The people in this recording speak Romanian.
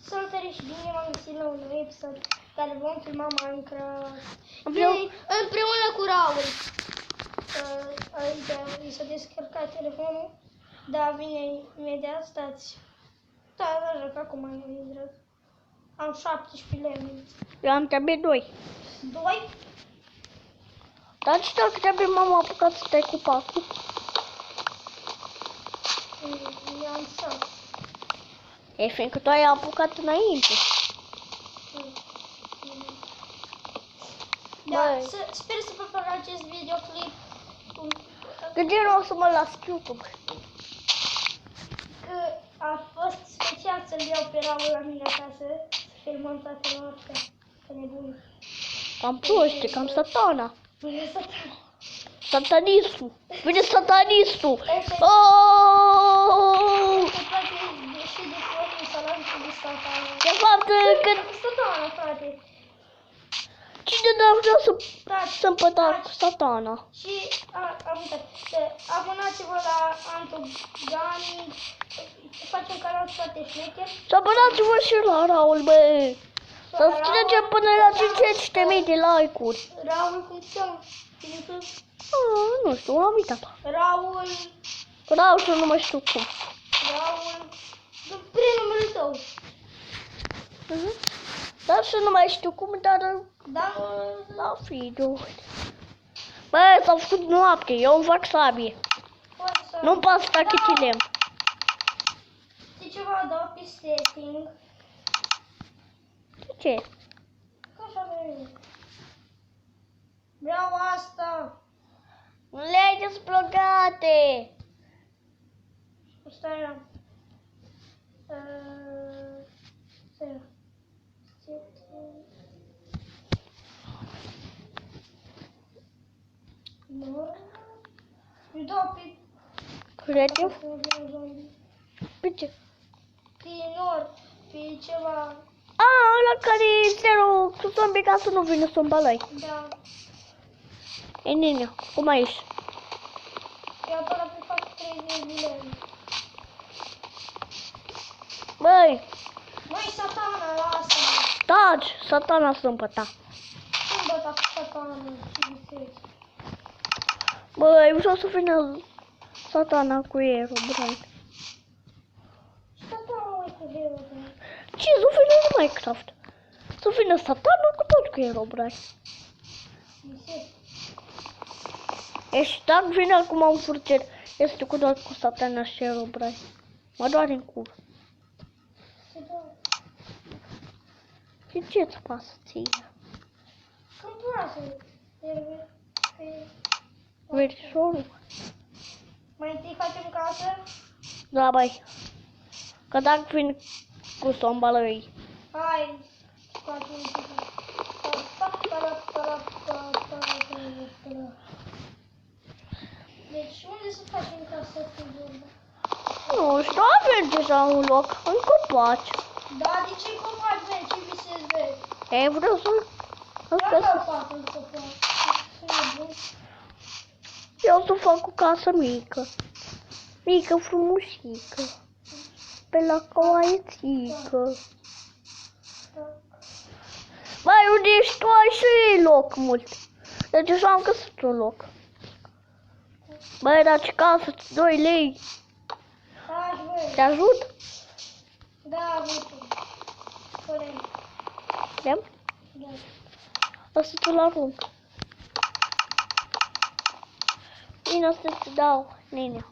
Salutare și bine m-am găsit la un nou episod care vom filma Minecraft Împreună cu Raul. Aici mi s-a descărcat telefonul, dar vine imediat, stați. Da, joc acum mai drag. Am 17 lemuri. Eu am trebuie 2. 2? Dar și dacă trebuie m-am apucat să stai cu pacul. Eu am 6. E fiindcă tu ai apucat înainte. Da, sper să vă placă acest videoclip. Cât de rău să mă las YouTube. Că a fost special să-l iau pe Raul la mine acasă, să filmăm toată noaptea. Că nebun. Cam proste, cam satana. Până satana. Satanistul. Vine satanistul. Oh! Îmi place și de flori, salatul de satana. De fapt, când... Satana, frate. Cine n-ar vrea să împăta cu satana? Și am uitat. Abonați-vă la Antogani. Facem canal foarte șmecher. Și abonați-vă și la Raul, bă. Să strângem până la 50.000 de like-uri. Raul, cum se cheamă? Nu știu, am uitat. Raul. Raul și nu mai știu cum. Raul. Prenumele tău. Dar și nu mai știu cum, dar la video. Bă, s-au făcut noapte, eu îmi fac sabie. Nu-mi pasă tachete lemn. Știi ceva, dau pe setting. De ce? Că așa vreau. Vreau asta. Nu le-ai desblocate. Stai la. Stai. Nu. Îi dau pe... Creativ? Pe ce? Pe nord, pe ceva. Ăla care e zero, cu zombie ca să nu vină să-mi balai. Da. E nene, cum ai ieși? Eu apărat pe fac 30 de lei. Băi, Măi, satana, lasă-mă. taci, satana să împăta. Cum băta cu satana, ce visezi? Băi, vreau să vină satana cu Herobrine. Satana, măi, cu Herobrine. Ce, să vină în Minecraft? Să vină satana cu tot cu Herobrine. Visezi? Ești dacă vine acum un furcer, este cu doar cu satana și Herobrine. Mă doare în cur. Se doare. Și ce-ți pasă ție? Când pasă? Verișorul? Mai întâi facem casă? Da, băi. Că dacă vin cu sombalăi. Hai, facem Deci, unde să facem casă cu vorba? Nu știu, avem deja un loc, în copaci. Da, de ce copaci, vezi? Ce visezi, vezi? E, vreau să... Ia fac în copaci. Eu să fac o casă mică. Mică, frumusică. Pe la coaiețică. Mai unde ești tu, ai și loc mult. Deci așa am găsit un loc. Băi, dar ce casă, 2 lei. Da, băi. Te ajut? Da, uite. Corect. Vrem? Da. O să te-l arunc. Vino să-ți dau, nene.